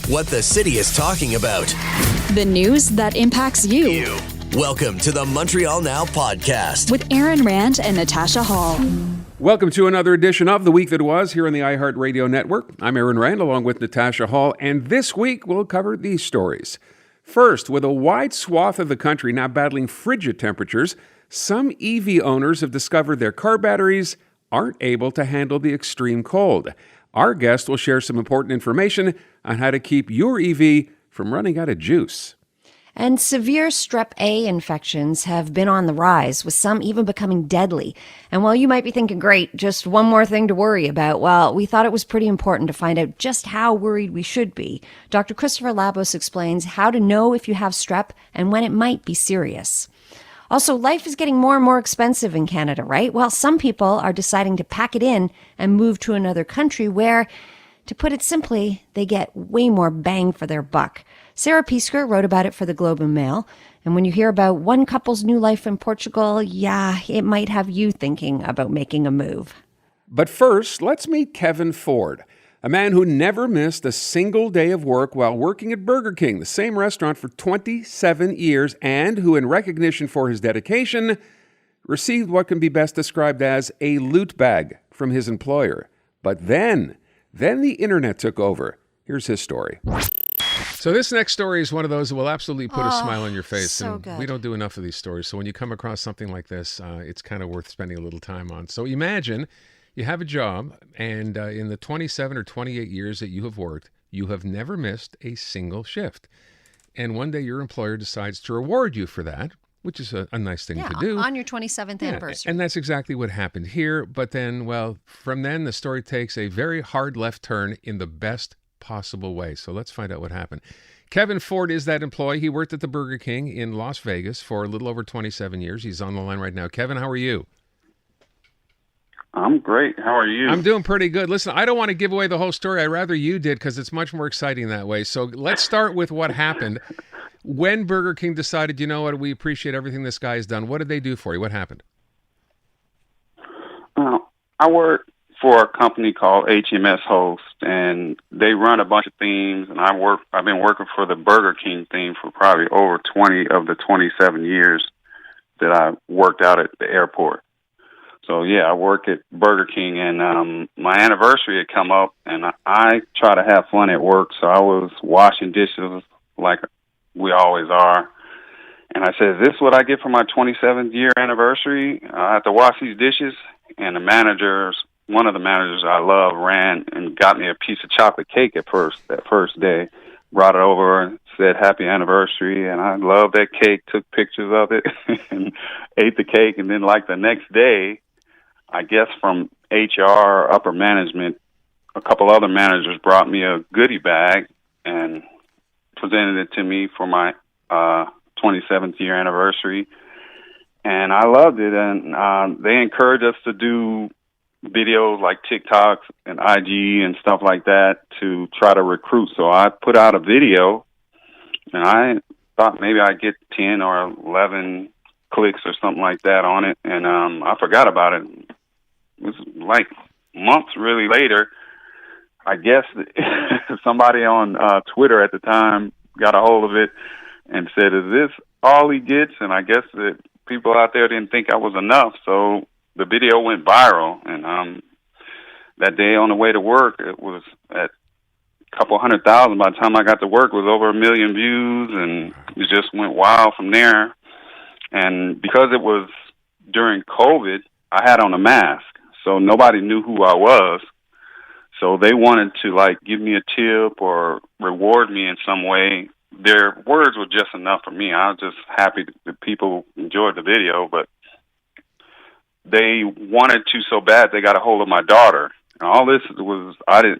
what the city is talking about. The news that impacts you. Welcome to the Montreal Now podcast With Aaron Rand and Natasha Hall. Welcome to another edition of The Week That Was here on the iHeartRadio Network. I'm Aaron Rand along with Natasha Hall, and this week we'll cover these stories. First, with a wide swath of the country now battling frigid temperatures, some EV owners have discovered their car batteries aren't able to handle the extreme cold. Our guest will share some important information on how to keep your EV from running out of juice. And severe strep A infections have been on the rise, with some even becoming deadly. And while you might be thinking, great, just one more thing to worry about, well, we thought it was pretty important to find out just how worried we should be. Dr. Christopher Labos explains how to know if you have strep and when it might be serious. Also, life is getting more and more expensive in Canada, right? Well, some people are deciding to pack it in and move to another country where, to put it simply, they get way more bang for their buck. Saira Peesker wrote about it for the Globe and Mail. And when you hear about one couple's new life in Portugal, yeah, it might have you thinking about making a move. But first, let's meet Kevin Ford, a man who never missed a single day of work while working at Burger King, the same restaurant for 27 years, and who, in recognition for his dedication, received what can be best described as a loot bag from his employer. But then the internet took over. Here's his story. So this next story is one of those that will absolutely put a smile on your face. So and good. We don't do enough of these stories. So when you come across something like this, it's kind of worth spending a little time on. So imagine you have a job, and in the 27 or 28 years that you have worked, you have never missed a single shift. And one day your employer decides to reward you for that, which is a nice thing to do. On your 27th anniversary. And that's exactly what happened here. But then, well, from then the story takes a very hard left turn in the best possible way. So let's find out what happened. Kevin Ford is that employee. He worked at the Burger King in Las Vegas for a little over 27 years. He's on the line right now. Kevin, how are you? I'm great. How are you? I'm doing pretty good. Listen, I don't want to give away the whole story. I'd rather you did because it's much more exciting that way. So let's start with what happened. When Burger King decided, you know what, we appreciate everything this guy has done, what did they do for you? What happened? I work for a company called HMS Host, and they run a bunch of themes, and I've been working for the Burger King theme for probably over 20 of the 27 years that I worked out at the airport. So, yeah, I work at Burger King, and my anniversary had come up, and I try to have fun at work, so I was washing dishes like we always are. And I said, is this what I get for my 27th year anniversary? I have to wash these dishes. And one of the managers I love ran and got me a piece of chocolate cake that first day, brought it over and said happy anniversary. And I loved that cake, took pictures of it and ate the cake. And then like the next day, I guess from HR, upper management, a couple other managers brought me a goodie bag and presented it to me for my 27th year anniversary. And I loved it. And they encouraged us to do videos like TikToks and IG and stuff like that to try to recruit. So I put out a video, and I thought maybe I'd get 10 or 11 clicks or something like that on it. And I forgot about it. It was like months really later. I guess somebody on Twitter at the time got a hold of it and said, is this all he gets? And I guess that people out there didn't think I was enough. So the video went viral. And that day on the way to work, it was at a couple 100,000. By the time I got to work, it was over 1 million views. And it just went wild from there. And because it was during COVID, I had on a mask. So nobody knew who I was. So they wanted to like give me a tip or reward me in some way. Their words were just enough for me. I was just happy that people enjoyed the video, but they wanted to so bad they got a hold of my daughter. And all this was,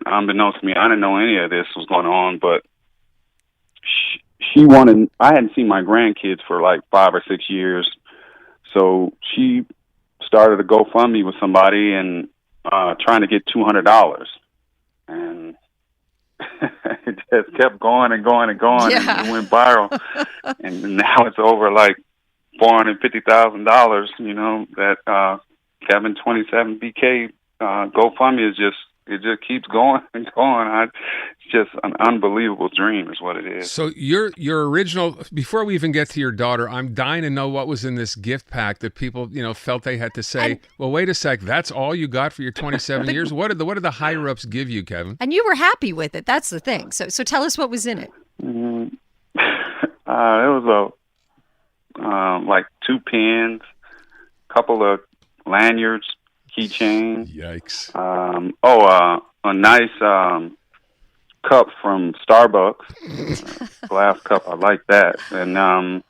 unbeknownst to me, I didn't know any of this was going on, but she wanted, I hadn't seen my grandkids for like 5 or 6 years. So she started a GoFundMe with somebody and trying to get $200. And it just kept going and going and going. Yeah. And it went viral. And now it's over like $450,000, you know, that Kevin 27BK GoFundMe is just it just keeps going and going. It's just an unbelievable dream is what it is. So your original, before we even get to your daughter, I'm dying to know what was in this gift pack that people, felt they had to say, well, wait a sec, that's all you got for your 27 years? What did the higher-ups give you, Kevin? And you were happy with it. That's the thing. So tell us what was in it. It was like 2 pens, couple of lanyards, keychain. Yikes. A nice cup from Starbucks, glass cup. I like that. And, I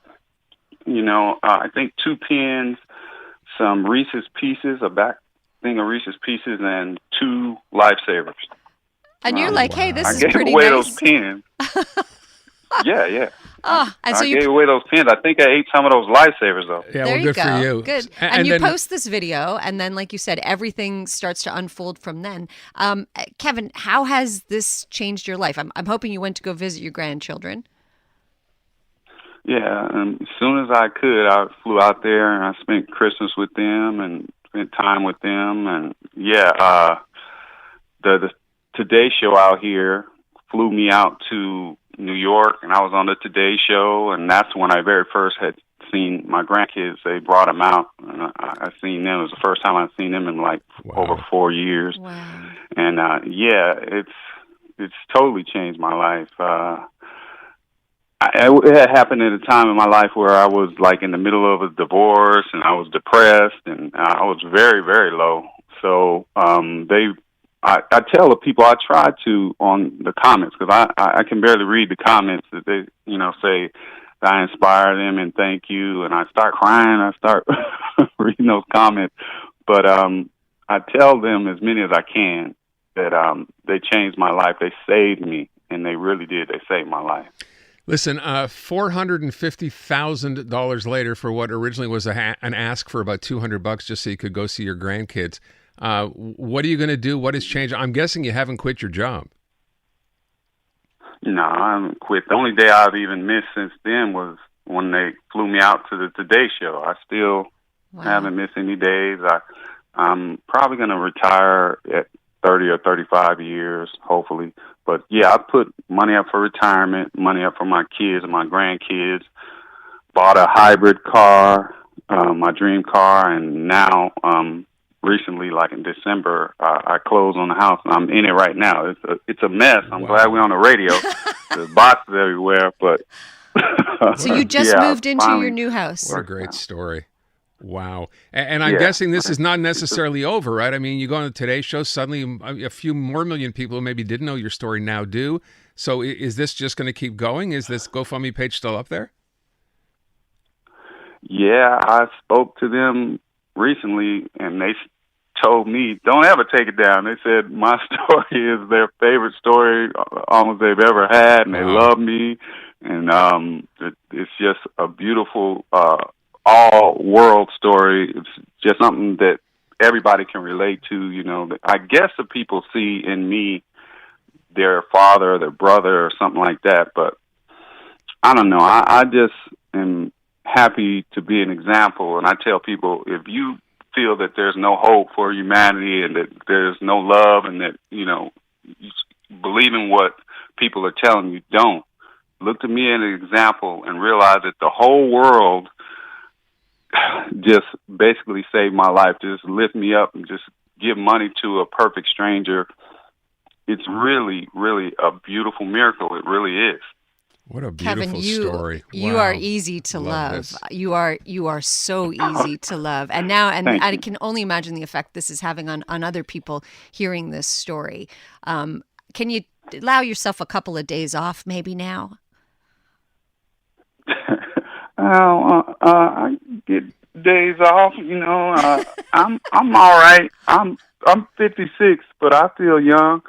think 2 pens, some Reese's Pieces, a back thing of Reese's Pieces, and 2 lifesavers. And you're like, hey, this is pretty pretty nice. I gave away nice. those pens. Yeah. And so I gave away those pens. I think I ate some of those lifesavers, though. Yeah, there well, you good go. for you. Good. And you post this video, and then, like you said, everything starts to unfold from then. Kevin, how has this changed your life? I'm hoping you went to go visit your grandchildren. Yeah, and as soon as I could, I flew out there and I spent Christmas with them and spent time with them. And the Today Show out here flew me out to New York, and I was on the Today Show, and that's when I very first had seen my grandkids. They brought them out, and I seen them. It was the first time I'd seen them in over 4 years. Wow. And it's totally changed my life. It had happened at a time in my life where I was like in the middle of a divorce, and I was depressed, and I was very, very low. So I tell the people I try to on the comments, because I can barely read the comments that they say that I inspire them and thank you, and I start crying. I start reading those comments, but I tell them as many as I can that they changed my life. They saved me, and they really did. They saved my life. Listen, $450,000 later for what originally was an ask for about $200 just so you could go see your grandkids. What are you going to do? What has changed? I'm guessing you haven't quit your job. No, I haven't quit. The only day I've even missed since then was when they flew me out to the Today Show. I still haven't missed any days. I'm probably going to retire at 30 or 35 years, hopefully. But yeah, I put money up for retirement, money up for my kids and my grandkids, bought a hybrid car, my dream car, and now, recently, like in December, I closed on the house, and I'm in it right now. It's a mess. I'm glad we're on the radio. There's boxes everywhere, but... So you just moved into your new house. What a great story. Wow. And I'm guessing this is not necessarily over, right? I mean, you go on the Today Show, suddenly a few more million people who maybe didn't know your story now do. So is this just going to keep going? Is this GoFundMe page still up there? Yeah, I spoke to them recently, and they told me, don't ever take it down. They said my story is their favorite story almost they've ever had, and they love me. And it's just a beautiful all-world story. It's just something that everybody can relate to. I guess the people see in me their father, their brother, or something like that. But I don't know. I just am happy to be an example. And I tell people, if you feel that there's no hope for humanity and that there's no love and that, you believe in what people are telling you, don't. Look to me as an example and realize that the whole world just basically saved my life. Just lift me up and just give money to a perfect stranger. It's really, really a beautiful miracle. It really is. What a beautiful Kevin, story. You are easy to love. You are so easy to love. And now, I can only imagine the effect this is having on other people hearing this story. Can you allow yourself a couple of days off maybe now? I get days off, I'm all right. I'm 56, but I feel young.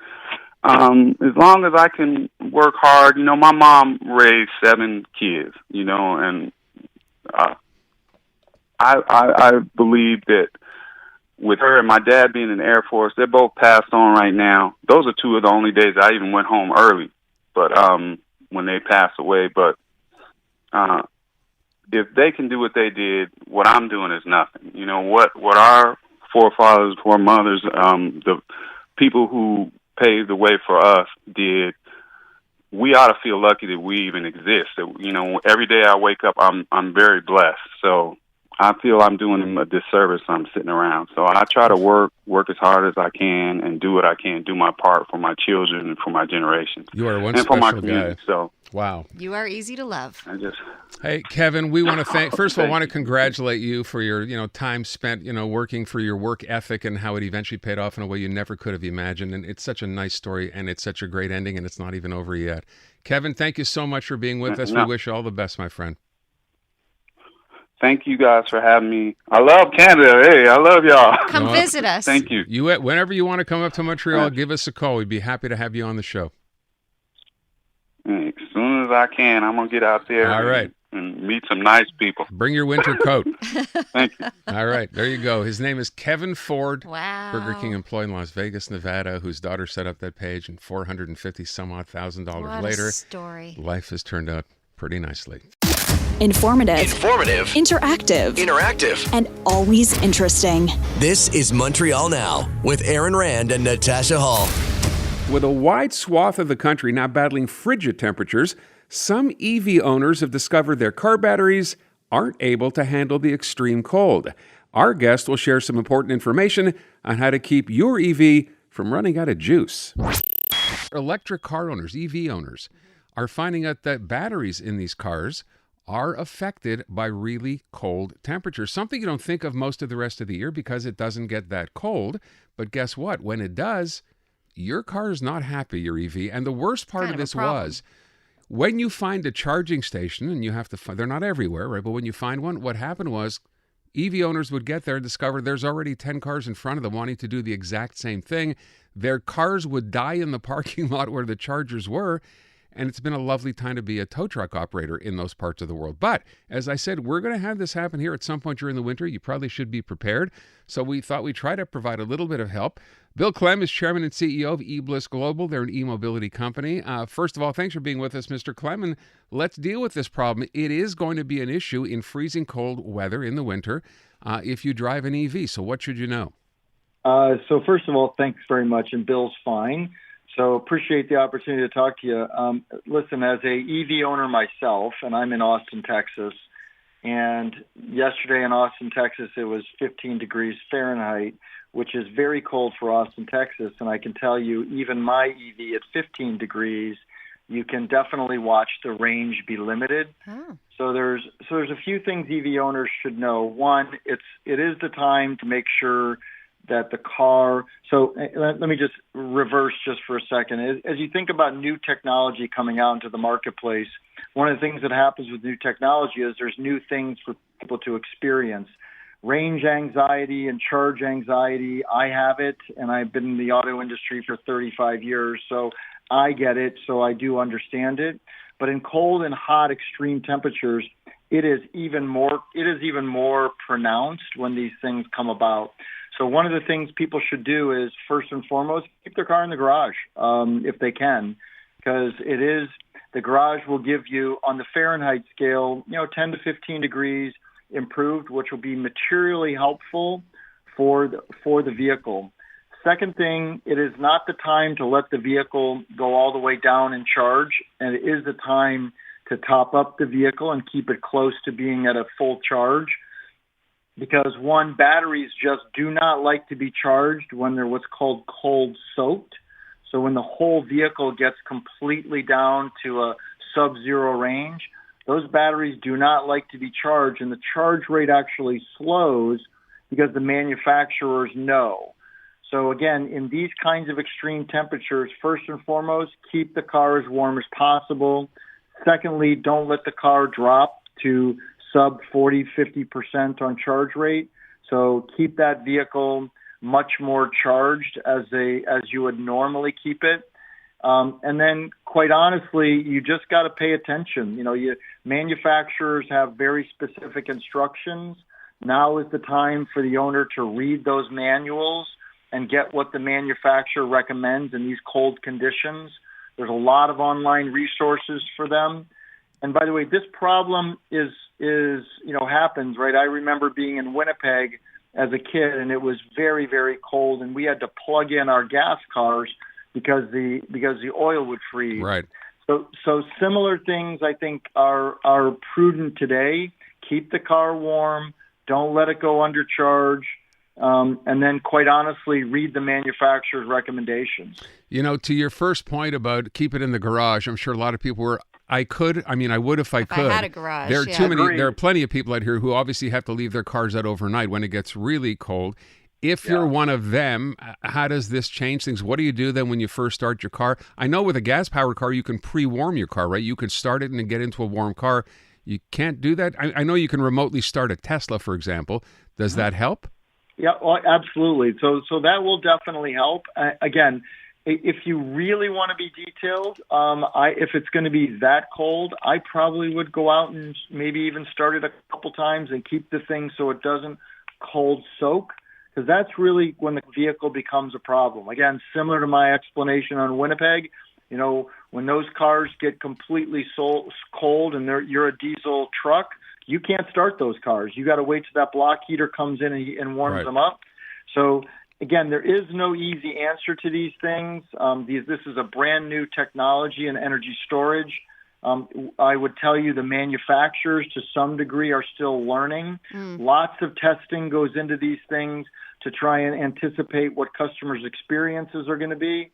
As long as I can work hard, my mom raised 7 kids, and I believe that with her and my dad being in the Air Force, they're both passed on right now. Those are 2 of the only days I even went home early, but when they passed away. But if they can do what they did, what I'm doing is nothing. What our forefathers, foremothers, the people who paved the way for us did, we ought to feel lucky that we even exist. That, every day I wake up, I'm very blessed. So I feel I'm doing them a disservice. I'm sitting around. So I try to work as hard as I can and do what I can, do my part for my children and for my generations. You are one and for my special community. guy. So wow. You are easy to love. Hey, Kevin, we want to first of all, want to congratulate you for your, time spent, working, for your work ethic and how it eventually paid off in a way you never could have imagined. And it's such a nice story, and it's such a great ending, and it's not even over yet. Kevin, thank you so much for being with us. We wish you all the best, my friend. Thank you guys for having me. I love Canada. Hey, I love y'all. Come visit us. Thank you. Whenever you want to come up to Montreal, give us a call. We'd be happy to have you on the show. As soon as I can, I'm going to get out there. All right. And meet some nice people. Bring your winter coat. Thank you. All right, there you go. His name is Kevin Ford. Wow. Burger King employee in Las Vegas, Nevada, whose daughter set up that page, and $450,000 later, story. Life has turned out pretty nicely. Informative, interactive, and always interesting. This is Montreal Now with Aaron Rand and Natasha Hall. With a wide swath of the country now battling frigid temperatures, some EV owners have discovered their car batteries aren't able to handle the extreme cold. Our guest will share some important information on how to keep your EV from running out of juice. Electric car owners, EV owners, are finding out that batteries in these cars are affected by really cold temperatures. Something you don't think of most of the rest of the year because it doesn't get that cold. But guess what? When it does, your car is not happy, your EV. And the worst part of this was, when you find a charging station, and you have to find, they're not everywhere, right? But when you find one, what happened was EV owners would get there and discover there's already 10 cars in front of them wanting to do the exact same thing. Their cars would die in the parking lot where the chargers were. And it's been a lovely time to be a tow truck operator in those parts of the world. But as I said, we're going to have this happen here at some point during the winter. You probably should be prepared. So we thought we'd try to provide a little bit of help. Bill Klehm is chairman and CEO of eBliss Global. They're an e-mobility company. First of all, thanks for being with us, Mr. Klehm. And let's deal with this problem. It is going to be an issue in freezing cold weather in the winter if you drive an EV. So what should you know? So first of all, thanks very much. And Bill's fine. So appreciate the opportunity to talk to you. Listen, as a EV owner myself, and I'm in Austin, Texas, and yesterday in Austin, Texas, it was 15 degrees Fahrenheit, which is very cold for Austin, Texas. And I can tell you, even my EV at 15 degrees, you can definitely watch the range be limited. Oh. So there's a few things EV owners should know. One, it is the time to make sure that the car, so let me just reverse just for a second. As you think about new technology coming out into the marketplace, one of the things that happens with new technology is there's new things for people to experience. Range anxiety and charge anxiety, I have it, and I've been in the auto industry for 35 years, so I get it, so I do understand it. But in cold and hot extreme temperatures, it is even more pronounced when these things come about. So one of the things people should do is, first and foremost, keep their car in the garage if they can, because the garage will give you, on the Fahrenheit scale, 10 to 15 degrees improved, which will be materially helpful for the vehicle. Second thing, it is not the time to let the vehicle go all the way down in charge, and it is the time to top up the vehicle and keep it close to being at a full charge. Because one, batteries just do not like to be charged when they're what's called cold soaked. So when the whole vehicle gets completely down to a sub-zero range, those batteries do not like to be charged, and the charge rate actually slows because the manufacturers know. So again, in these kinds of extreme temperatures, first and foremost, keep the car as warm as possible. Secondly, don't let the car drop to sub 40, 50% on charge rate. So keep that vehicle much more charged as you would normally keep it. And then, quite honestly, you just got to pay attention. Manufacturers have very specific instructions. Now is the time for the owner to read those manuals and get what the manufacturer recommends in these cold conditions. There's a lot of online resources for them. And by the way, this problem is happens, right? I remember being in Winnipeg as a kid, and it was very, very cold, and we had to plug in our gas cars because the oil would freeze. Right. So similar things I think are prudent today. Keep the car warm. Don't let it go undercharge. And then, quite honestly, read the manufacturer's recommendations. To your first point about keep it in the garage, I'm sure a lot of people were. I would if I could. I had a garage. There are yeah. too many. Agreed. There are plenty of people out here who obviously have to leave their cars out overnight when it gets really cold. If you're one of them, how does this change things? What do you do then when you first start your car? I know with a gas-powered car, you can pre-warm your car, right? You could start it and then get into a warm car. You can't do that? I know you can remotely start a Tesla, for example. Does that help? Yeah, well, absolutely. So that will definitely help. Again, if you really want to be detailed, if it's going to be that cold, I probably would go out and maybe even start it a couple times and keep the thing so it doesn't cold soak, because that's really when the vehicle becomes a problem. Again, similar to my explanation on Winnipeg, when those cars get completely cold and you're a diesel truck, you can't start those cars. You got to wait till that block heater comes in and warms them up. So again, there is no easy answer to these things. This is a brand new technology in energy storage. I would tell you the manufacturers to some degree are still learning. Lots of testing goes into these things to try and anticipate what customers' experiences are going to be.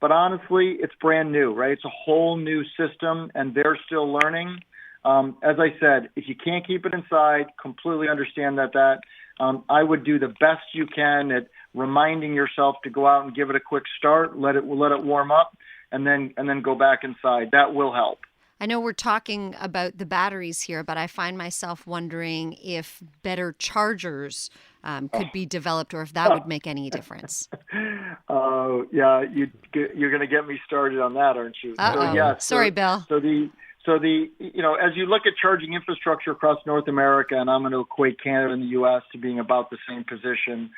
But honestly, it's brand new, right? It's a whole new system, and they're still learning. As I said, if you can't keep it inside, completely understand that. I would do the best you can at reminding yourself to go out and give it a quick start, let it warm up, and then go back inside. That will help. I know we're talking about the batteries here, but I find myself wondering if better chargers could be developed, or if that would make any difference. Yeah, you're going to get me started on that, aren't you? Uh-oh. Sorry, Bill. So as you look at charging infrastructure across North America, and I'm going to equate Canada and the U.S. to being about the same position,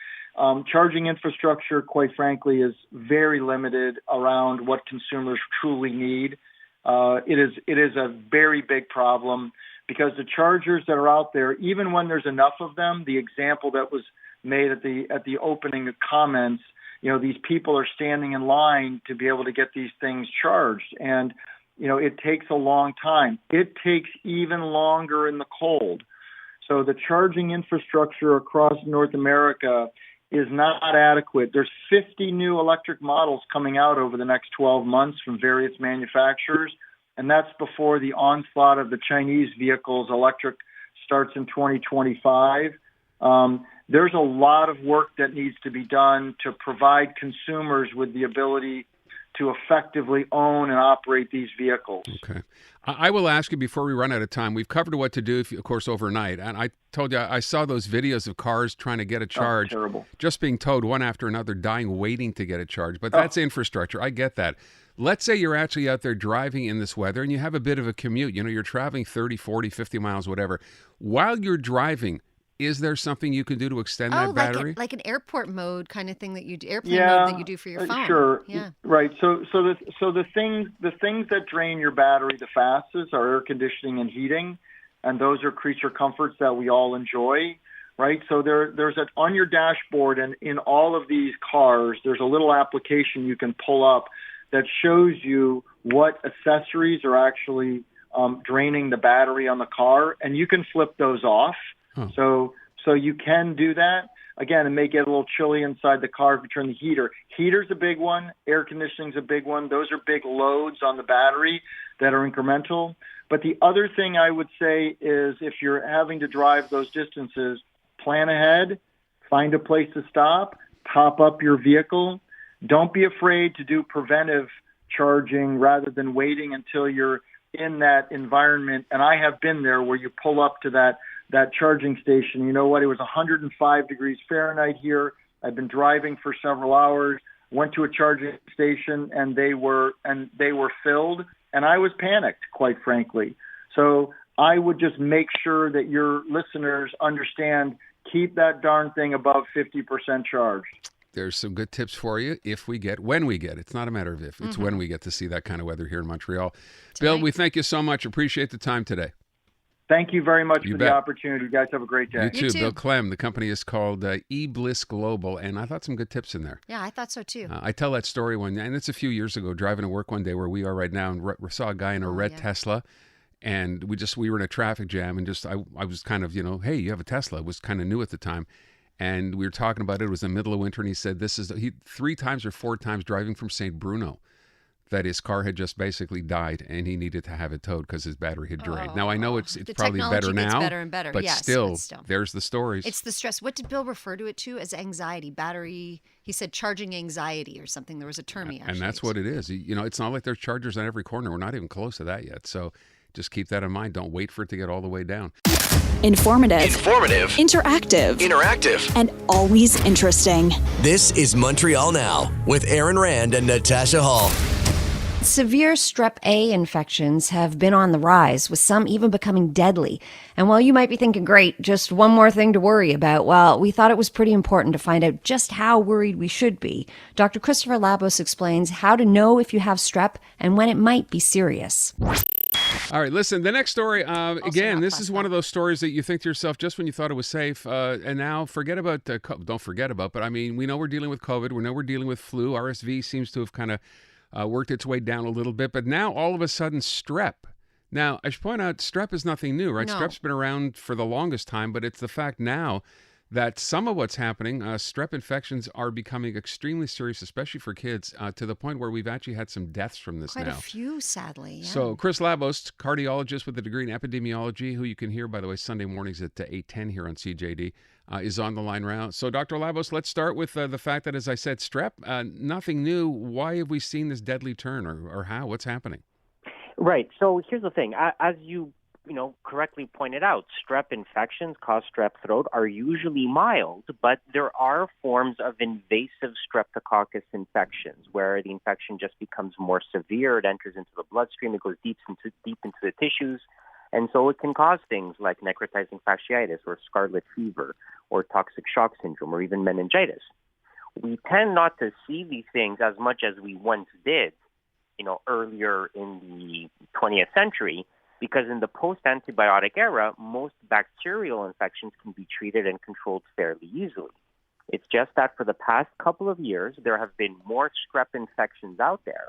charging infrastructure, quite frankly, is very limited around what consumers truly need. It is a very big problem because the chargers that are out there, even when there's enough of them, the example that was made at the opening comments, these people are standing in line to be able to get these things charged, and it takes a long time. It takes even longer in the cold. So the charging infrastructure across North America is not adequate. There's 50 new electric models coming out over the next 12 months from various manufacturers, and that's before the onslaught of the Chinese vehicles. Electric starts in 2025. There's a lot of work that needs to be done to provide consumers with the ability to effectively own and operate these vehicles. Okay. I will ask you before we run out of time. We've covered what to do, of course, overnight. And I told you, I saw those videos of cars trying to get a charge. Terrible. Just being towed one after another, dying, waiting to get a charge. But that's infrastructure. I get that. Let's say you're actually out there driving in this weather and you have a bit of a commute. You're traveling 30, 40, 50 miles, whatever. While you're driving, is there something you can do to extend that battery? Like an airport mode kind of thing that you do, airplane mode that you do for your phone. Sure. Yeah. Right. So the things that drain your battery the fastest are air conditioning and heating, and those are creature comforts that we all enjoy. Right. So there's on your dashboard and in all of these cars, there's a little application you can pull up that shows you what accessories are actually draining the battery on the car, and you can flip those off. Oh. So you can do that. Again, it may get a little chilly inside the car if you turn the heater. Heater's a big one. Air conditioning's a big one. Those are big loads on the battery that are incremental. But the other thing I would say is if you're having to drive those distances, plan ahead, find a place to stop, top up your vehicle. Don't be afraid to do preventive charging rather than waiting until you're in that environment. And I have been there where you pull up to that charging station. You know what? It was 105 degrees Fahrenheit here. I've been driving for several hours, went to a charging station, and they were filled, and I was panicked, quite frankly. So I would just make sure that your listeners understand, keep that darn thing above 50% charged. There's some good tips for you when we get. It's not a matter of if, it's when we get to see that kind of weather here in Montreal. Bill, we thank you so much. Appreciate the time today. Thank you very much You for bet. the opportunity. You guys have a great day. You too. Bill Klehm. The company is called eBliss Global, and I thought some good tips in there. Yeah, I thought so too. I tell that story and it's a few years ago, driving to work one day where we are right now, and we saw a guy in a red Tesla, and we were in a traffic jam, and I was kind of, hey, you have a Tesla. It was kind of new at the time. And we were talking about it. It was the middle of winter, and he said he 3 times or 4 times driving from St. Bruno, that his car had just basically died, and he needed to have it towed because his battery had drained. Now I know it's probably better now, gets better and better. but yes, still, there's the stories. It's the stress. What did Bill refer to it to as anxiety? Battery. He said charging anxiety or something. There was a term he actually and that's used. what it is. It's not like there's chargers on every corner. We're not even close to that yet. So just keep that in mind. Don't wait for it to get all the way down. Informative, Interactive, and always interesting. This is Montreal Now with Aaron Rand and Natasha Hall. Severe strep A infections have been on the rise, with some even becoming deadly. And while you might be thinking, great, just one more thing to worry about, well, we thought it was pretty important to find out just how worried we should be. Dr. Christopher Labos explains how to know if you have strep and when it might be serious. All right, listen, the next story, again, this is one of those stories that you think to yourself just when you thought it was safe, and now don't forget about, but I mean, we know we're dealing with COVID, we know we're dealing with flu, RSV seems to have kind of worked its way down a little bit, but now all of a sudden strep. Now, I should point out, strep is nothing new, right? No. Strep's been around for the longest time, but it's the fact now that some of what's happening, strep infections are becoming extremely serious, especially for kids, to the point where we've actually had some deaths from this Quite now. a few, sadly. Yeah. So Chris Labos, cardiologist with a degree in epidemiology, who you can hear, by the way, Sunday mornings at 8:10 here on CJAD, is on the line now. So Dr. Labos, let's start with the fact that, as I said, strep, nothing new. Why have we seen this deadly turn, or how? What's happening? Right. So here's the thing. As you correctly pointed out, strep infections caused strep throat are usually mild, but there are forms of invasive streptococcus infections where the infection just becomes more severe. It enters into the bloodstream. It goes deep into the tissues. And so it can cause things like necrotizing fasciitis or scarlet fever or toxic shock syndrome or even meningitis. We tend not to see these things as much as we once did, earlier in the 20th century, because in the post-antibiotic era, most bacterial infections can be treated and controlled fairly easily. It's just that for the past couple of years, there have been more strep infections out there.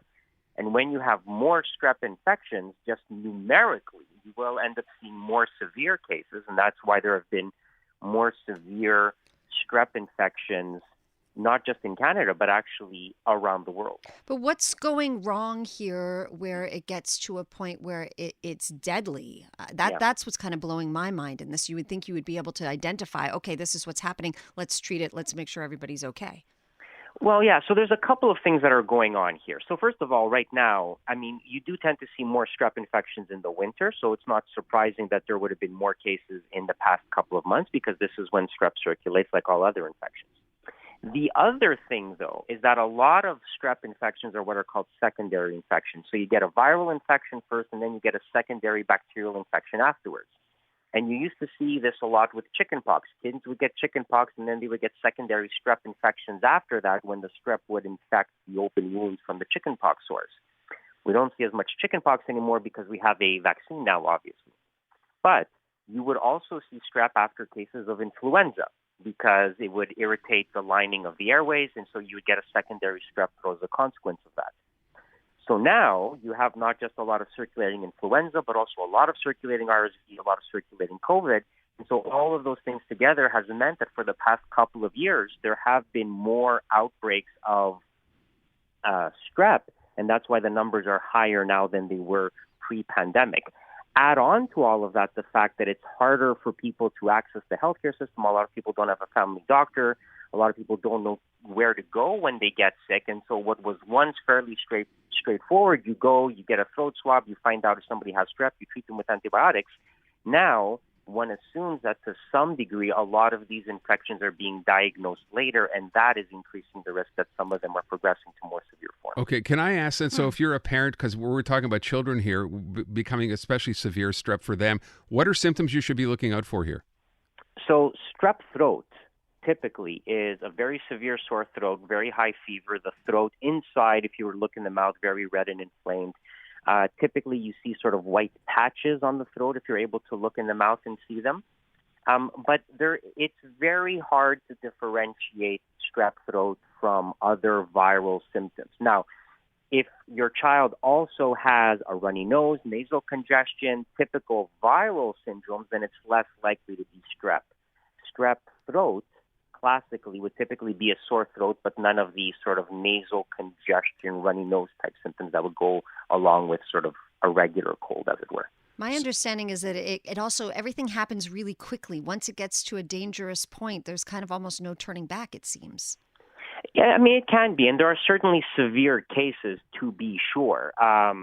And when you have more strep infections, just numerically, you will end up seeing more severe cases. And that's why there have been more severe strep infections, not just in Canada, but actually around the world. But what's going wrong here where it gets to a point where it's deadly? That's what's kind of blowing my mind in this. You would think you would be able to identify, okay, this is what's happening. Let's treat it. Let's make sure everybody's okay. Well, yeah, so there's a couple of things that are going on here. So first of all, right now, you do tend to see more strep infections in the winter, so it's not surprising that there would have been more cases in the past couple of months because this is when strep circulates like all other infections. The other thing, though, is that a lot of strep infections are what are called secondary infections. So you get a viral infection first, and then you get a secondary bacterial infection afterwards. And you used to see this a lot with chickenpox. Kids would get chickenpox, and then they would get secondary strep infections after that when the strep would infect the open wounds from the chickenpox sores. We don't see as much chickenpox anymore because we have a vaccine now, obviously. But you would also see strep after cases of influenza because it would irritate the lining of the airways, and so you would get a secondary strep throat as a consequence of that. So now you have not just a lot of circulating influenza, but also a lot of circulating RSV, a lot of circulating COVID. And so all of those things together has meant that for the past couple of years, there have been more outbreaks of strep, and that's why the numbers are higher now than they were pre-pandemic. Add on to all of that the fact that it's harder for people to access the healthcare system. A lot of people don't have a family doctor. A lot of people don't know where to go when they get sick. And so what was once fairly straightforward, you go, you get a throat swab, you find out if somebody has strep, you treat them with antibiotics. Now, one assumes that to some degree, a lot of these infections are being diagnosed later, and that is increasing the risk that some of them are progressing to more severe forms. Okay, can I ask, and so if you're a parent, because we're talking about children here, becoming especially severe strep for them, what are symptoms you should be looking out for here? So strep throat typically is a very severe sore throat, very high fever, the throat inside, if you were looking at the mouth, very red and inflamed. Typically, you see sort of white patches on the throat if you're able to look in the mouth and see them. But it's very hard to differentiate strep throat from other viral symptoms. Now, if your child also has a runny nose, nasal congestion, typical viral syndromes, then it's less likely to be strep. Strep throat classically would typically be a sore throat, but none of these sort of nasal congestion, runny nose type symptoms that would go along with sort of a regular cold, as it were. My understanding is that it also, everything happens really quickly. Once it gets to a dangerous point, there's kind of almost no turning back, it seems. Yeah, I mean, it can be, and there are certainly severe cases, to be sure. I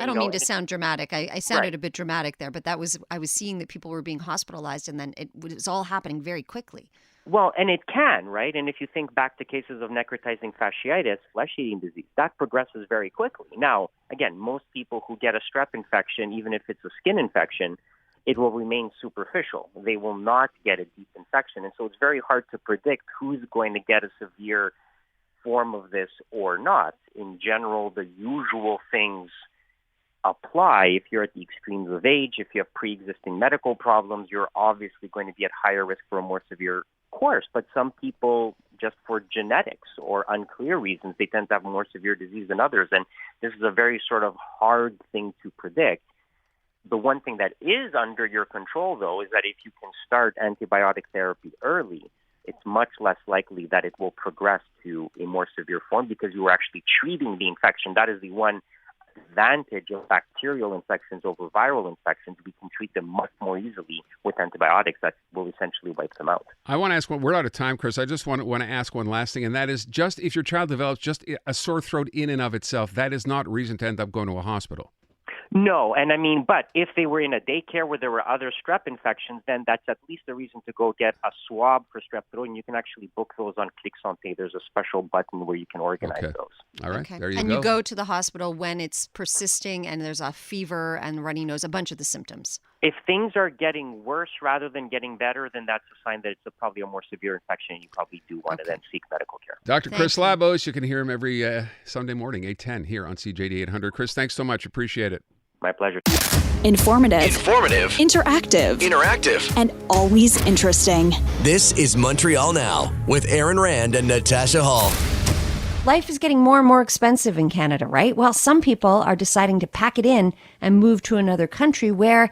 don't mean to sound dramatic. I sounded a bit dramatic there, but I was seeing that people were being hospitalized, and then it was all happening very quickly. Well, and it can, right? And if you think back to cases of necrotizing fasciitis, flesh-eating disease, that progresses very quickly. Now, again, most people who get a strep infection, even if it's a skin infection, it will remain superficial. They will not get a deep infection. And so it's very hard to predict who's going to get a severe form of this or not. In general, the usual things apply. If you're at the extremes of age, if you have pre-existing medical problems, you're obviously going to be at higher risk for a more severe course. But some people, just for genetics or unclear reasons, they tend to have more severe disease than others. And this is a very sort of hard thing to predict. The one thing that is under your control, though, is that if you can start antibiotic therapy early, it's much less likely that it will progress to a more severe form because you are actually treating the infection. That is the one advantage of bacterial infections over viral infections. We can treat them much more easily with antibiotics that will essentially wipe them out. I want to ask, we're out of time, Chris. I just want to ask one last thing, and that is just if your child develops just a sore throat in and of itself, that is not reason to end up going to a hospital. No, and I mean, but if they were in a daycare where there were other strep infections, then that's at least a reason to go get a swab for strep throat, and you can actually book those on Click Santé. There's a special button where you can organize those. All right, there you go. And you go to the hospital when it's persisting and there's a fever and runny nose, a bunch of the symptoms. If things are getting worse rather than getting better, then that's a sign that it's probably a more severe infection, and you probably do want to then seek medical care. Dr. Chris Labos, you can hear him every Sunday morning, 8:10 here on CJAD 800. Chris, thanks so much. Appreciate it. My pleasure. Informative. Interactive. And always interesting. This is Montreal Now with Aaron Rand and Natasha Hall. Life is getting more and more expensive in Canada, right? Well, some people are deciding to pack it in and move to another country where,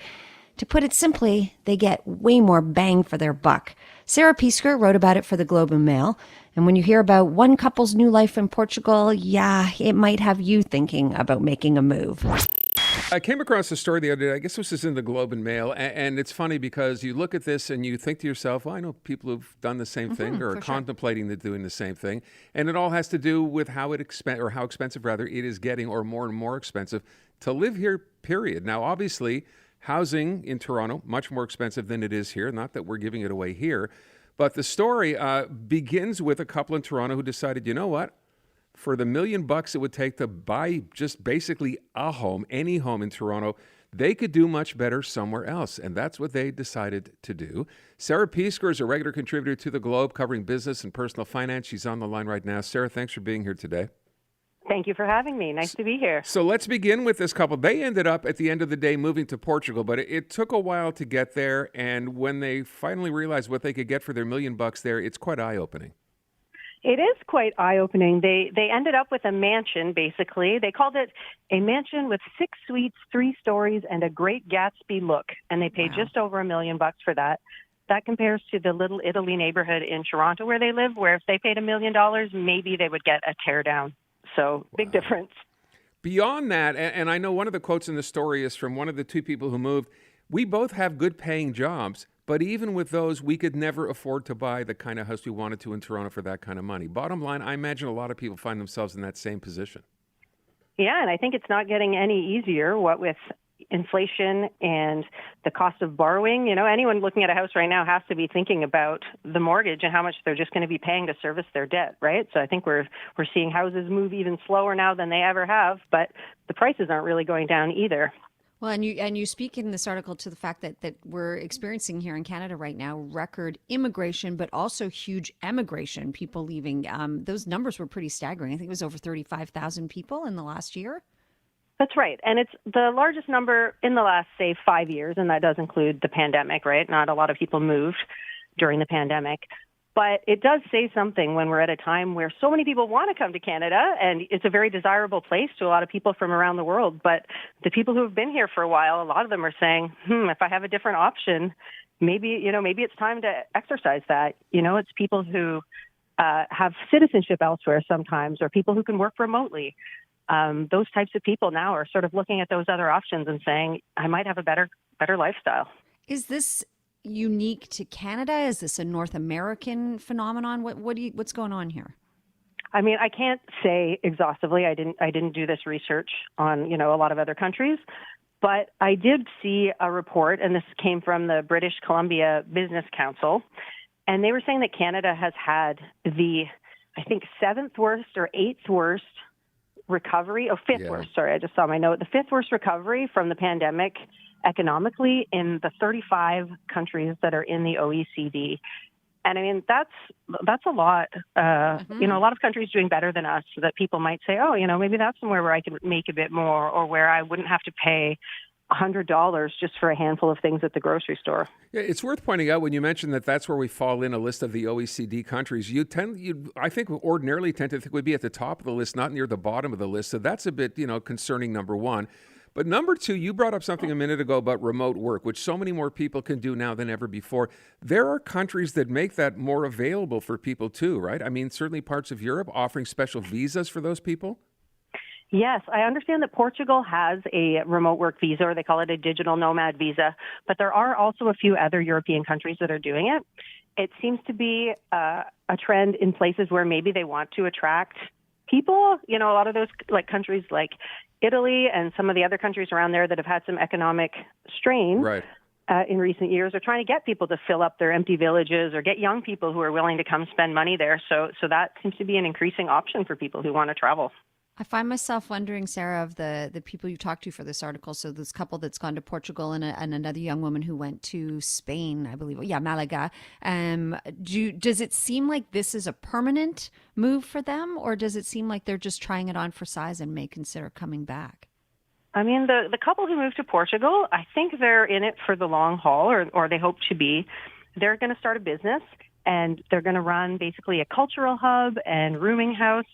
to put it simply, they get way more bang for their buck. Saira Peesker wrote about it for the Globe and Mail. And when you hear about one couple's new life in Portugal, it might have you thinking about making a move. I came across a story the other day. I guess this is in the Globe and Mail, and it's funny because you look at this and you think to yourself, well, I know people who've done the same thing or are contemplating doing the same thing, and it all has to do with how expensive it is getting, or more and more expensive to live here. Period. Now, obviously, housing in Toronto much more expensive than it is here. Not that we're giving it away here, but the story begins with a couple in Toronto who decided, you know what? For the $1 million it would take to buy just basically a home, any home in Toronto, they could do much better somewhere else. And that's what they decided to do. Saira Peesker is a regular contributor to The Globe covering business and personal finance. She's on the line right now. Saira, thanks for being here today. Thank you for having me. Nice to be here. So let's begin with this couple. They ended up at the end of the day moving to Portugal, but it took a while to get there. And when they finally realized what they could get for their $1 million there, it's quite eye-opening. It is quite eye-opening. They ended up with a mansion, basically. They called it a mansion with 6 suites, 3 stories, and a great Gatsby look. And they paid just over $1 million for that. That compares to the Little Italy neighborhood in Toronto where they live, where if they paid $1 million, maybe they would get a teardown. So big difference. Beyond that, and I know one of the quotes in the story is from one of the two people who moved, we both have good paying jobs. But even with those, we could never afford to buy the kind of house we wanted to in Toronto for that kind of money. Bottom line, I imagine a lot of people find themselves in that same position. Yeah, and I think it's not getting any easier, what with inflation and the cost of borrowing. You know, anyone looking at a house right now has to be thinking about the mortgage and how much they're just going to be paying to service their debt, right? So I think we're seeing houses move even slower now than they ever have, but the prices aren't really going down either. Well, and you speak in this article to the fact that we're experiencing here in Canada right now record immigration, but also huge emigration, people leaving. Those numbers were pretty staggering. I think it was over 35,000 people in the last year. That's right. And it's the largest number in the last, say, 5 years, and that does include the pandemic, right? Not a lot of people moved during the pandemic. But it does say something when we're at a time where so many people want to come to Canada, and it's a very desirable place to a lot of people from around the world. But the people who have been here for a while, a lot of them are saying, if I have a different option, maybe it's time to exercise that. It's people who have citizenship elsewhere sometimes, or people who can work remotely. Those types of people now are sort of looking at those other options and saying, I might have a better lifestyle. Is this unique to Canada? Is this a North American phenomenon? What's going on here? I mean, I can't say exhaustively. I didn't do this research on, a lot of other countries, but I did see a report, and this came from the British Columbia Business Council, and they were saying that Canada has had the, I think, 7th worst or 8th worst recovery, fifth worst, sorry, I just saw my note, the 5th worst recovery from the pandemic economically in the 35 countries that are in the OECD. And I mean, that's a lot. A lot of countries doing better than us, so that people might say, maybe that's somewhere where I could make a bit more, or where I wouldn't have to pay $100 just for a handful of things at the grocery store. Yeah, it's worth pointing out when you mention that that's where we fall in a list of the OECD countries. I think ordinarily tend to think we'd be at the top of the list, not near the bottom of the list. So that's a bit, concerning, number one. But number two, you brought up something a minute ago about remote work, which so many more people can do now than ever before. There are countries that make that more available for people too, right? I mean, certainly parts of Europe offering special visas for those people. Yes, I understand that Portugal has a remote work visa, or they call it a digital nomad visa, but there are also a few other European countries that are doing it. It seems to be a trend in places where maybe they want to attract people. A lot of those countries like Italy and some of the other countries around there that have had some economic strain in recent years are trying to get people to fill up their empty villages, or get young people who are willing to come spend money there. So that seems to be an increasing option for people who want to travel. I find myself wondering, Saira, of the people you talked to for this article. So this couple that's gone to Portugal, and another young woman who went to Spain, I believe. Yeah, Malaga. Does it seem like this is a permanent move for them, or does it seem like they're just trying it on for size and may consider coming back? I mean, the couple who moved to Portugal, I think they're in it for the long haul, or they hope to be. They're going to start a business, and they're going to run basically a cultural hub and rooming house.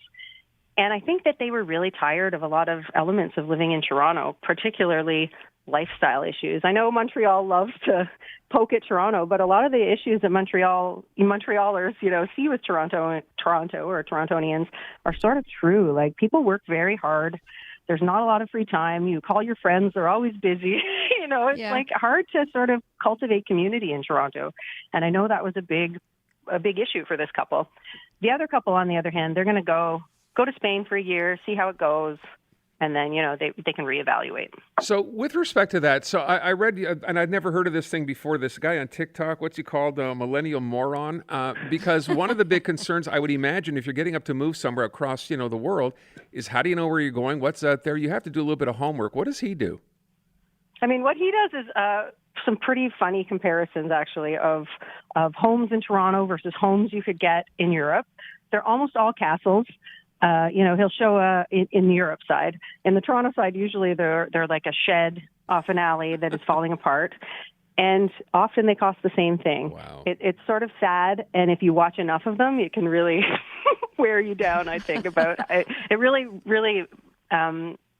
And I think that they were really tired of a lot of elements of living in Toronto, particularly lifestyle issues. I know Montreal loves to poke at Toronto, but a lot of the issues that Montrealers, see with Toronto or Torontonians are sort of true. Like, people work very hard. There's not a lot of free time. You call your friends, they're always busy. It's hard to sort of cultivate community in Toronto. And I know that was a big issue for this couple. The other couple, on the other hand, they're going to go to Spain for a year, see how it goes, and then, they can reevaluate. So with respect to that, I read, and I'd never heard of this thing before, this guy on TikTok, what's he called, Millennial Moron, because one of the big concerns, I would imagine, if you're getting up to move somewhere across, the world, is how do you know where you're going, what's out there? You have to do a little bit of homework. What does he do? I mean, what he does is some pretty funny comparisons, actually, of homes in Toronto versus homes you could get in Europe. They're almost all castles. He'll show in the Europe side. In the Toronto side, usually they're like a shed off an alley that is falling apart. And often they cost the same thing. Wow. It's sort of sad. And if you watch enough of them, it can really wear you down, I think. It really, really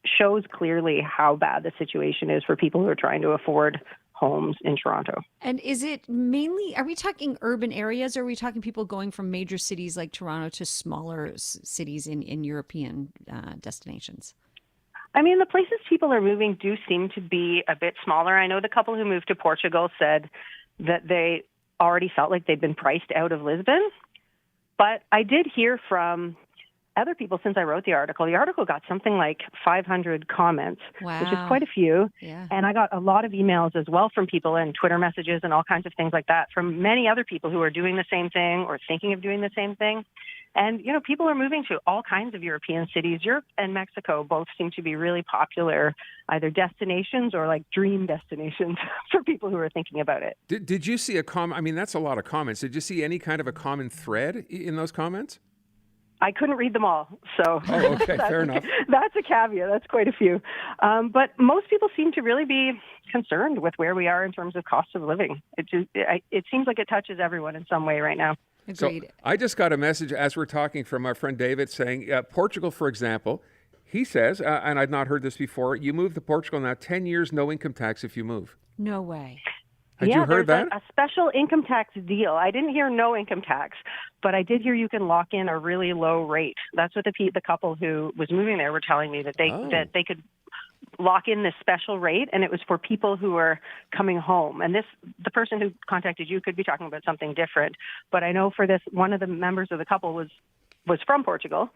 shows clearly how bad the situation is for people who are trying to afford homes in Toronto. And is it mainly, are we talking urban areas, or are we talking people going from major cities like Toronto to smaller cities in European destinations? I mean, the places people are moving do seem to be a bit smaller. I know the couple who moved to Portugal said that they already felt like they'd been priced out of Lisbon. But I did hear from other people since I wrote the article. The article got something like 500 comments, wow, which is quite a few. Yeah. And I got a lot of emails as well from people, and Twitter messages and all kinds of things like that from many other people who are doing the same thing or thinking of doing the same thing. And, people are moving to all kinds of European cities. Europe and Mexico both seem to be really popular, either destinations or like dream destinations for people who are thinking about it. Did you see a comment? I mean, that's a lot of comments. Did you see any kind of a common thread in those comments? I couldn't read them all, so okay, fair enough. That's a caveat. That's quite a few. But most people seem to really be concerned with where we are in terms of cost of living. It seems like it touches everyone in some way right now. Agreed. So I just got a message as we're talking from our friend David saying Portugal, for example, he says, and I've not heard this before, you move to Portugal now, 10 years, no income tax if you move. No way. Had you heard that? A special income tax deal. I didn't hear no income tax, but I did hear you can lock in a really low rate. That's what the couple who was moving there were telling me, that they could lock in this special rate, and it was for people who are coming home. And the person who contacted you could be talking about something different. But I know for this, one of the members of the couple was from Portugal.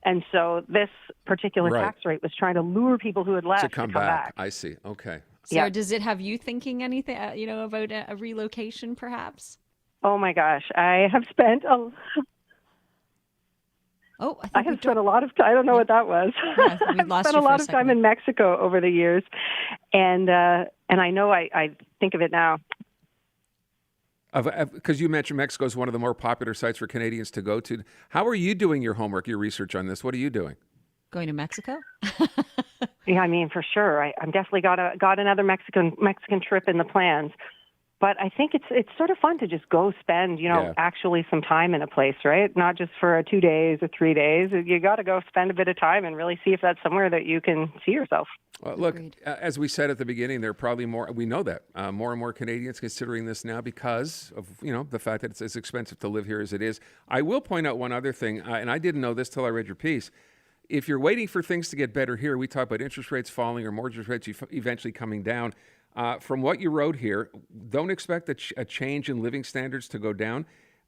And so this particular tax rate was trying to lure people who had left to come back. I see. Okay. So does it have you thinking anything, about a relocation perhaps? Oh my gosh. I have spent I have spent a lot of time. I don't know what that was. Yeah, I've spent a lot of time in Mexico over the years. And I know I think of it now. Because you mentioned Mexico is one of the more popular sites for Canadians to go to. How are you doing your homework, your research on this? What are you doing? Going to Mexico? Yeah, I mean, for sure. I'm definitely got another Mexican trip in the plans. But I think it's sort of fun to just go spend, actually some time in a place, right? Not just for 2 days or 3 days. You got to go spend a bit of time and really see if that's somewhere that you can see yourself. Well, look, as we said at the beginning, there are probably more. We know that more and more Canadians considering this now because of the fact that it's as expensive to live here as it is. I will point out one other thing, and I didn't know this till I read your piece. If you're waiting for things to get better here, we talk about interest rates falling or mortgage rates eventually coming down. From what you wrote here, don't expect a change in living standards to go down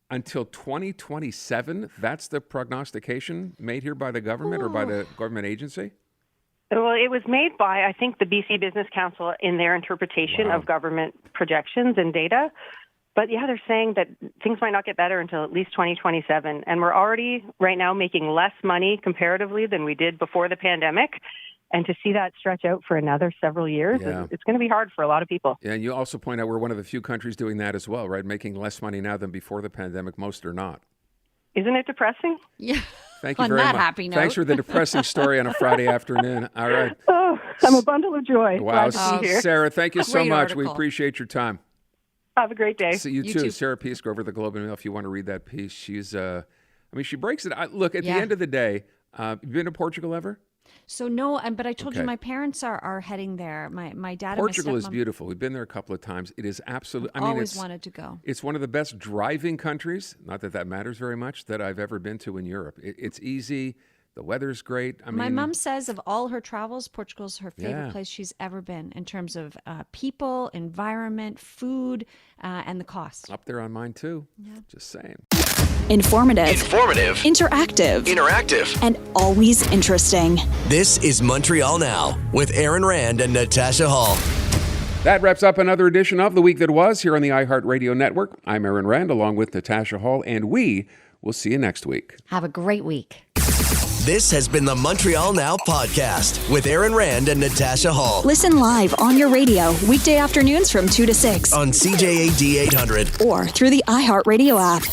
until 2027. That's the prognostication made here by the government or by the government agency? Well, it was made by, I think, the BC Business Council in their interpretation of government projections and data. But yeah, they're saying that things might not get better until at least 2027. And we're already right now making less money comparatively than we did before the pandemic. And to see that stretch out for another several years, it's going to be hard for a lot of people. Yeah, and you also point out we're one of the few countries doing that as well, right? Making less money now than before the pandemic. Most are not. Isn't it depressing? Yeah. Thank you very much. Happy note. Thanks for the depressing story on a Friday afternoon. All right. Oh, I'm a bundle of joy. Wow, Glad to be here. Sarah, thank you so Great much. article. We appreciate your time. Have a great day. See you too. Saira Peesker over at the Globe and Mail. If you want to read that piece, she's. She breaks it. Look, at the end of the day, you been to Portugal ever? So no, but I told you my parents are heading there. My dad. Portugal and is beautiful. We've been there a couple of times. It is absolutely. Always wanted to go. It's one of the best driving countries. Not that matters very much. That I've ever been to in Europe. It's easy. The weather's great. My mom says of all her travels, Portugal's her favorite place she's ever been in terms of people, environment, food, and the cost. Up there on mine too. Yeah. Just saying. Informative. Interactive. And always interesting. This is Montreal Now with Aaron Rand and Natasha Hall. That wraps up another edition of The Week That Was here on the iHeartRadio Network. I'm Aaron Rand along with Natasha Hall, and we will see you next week. Have a great week. This has been the Montreal Now podcast with Aaron Rand and Natasha Hall. Listen live on your radio weekday afternoons from 2 to 6 on CJAD 800 or through the iHeartRadio app.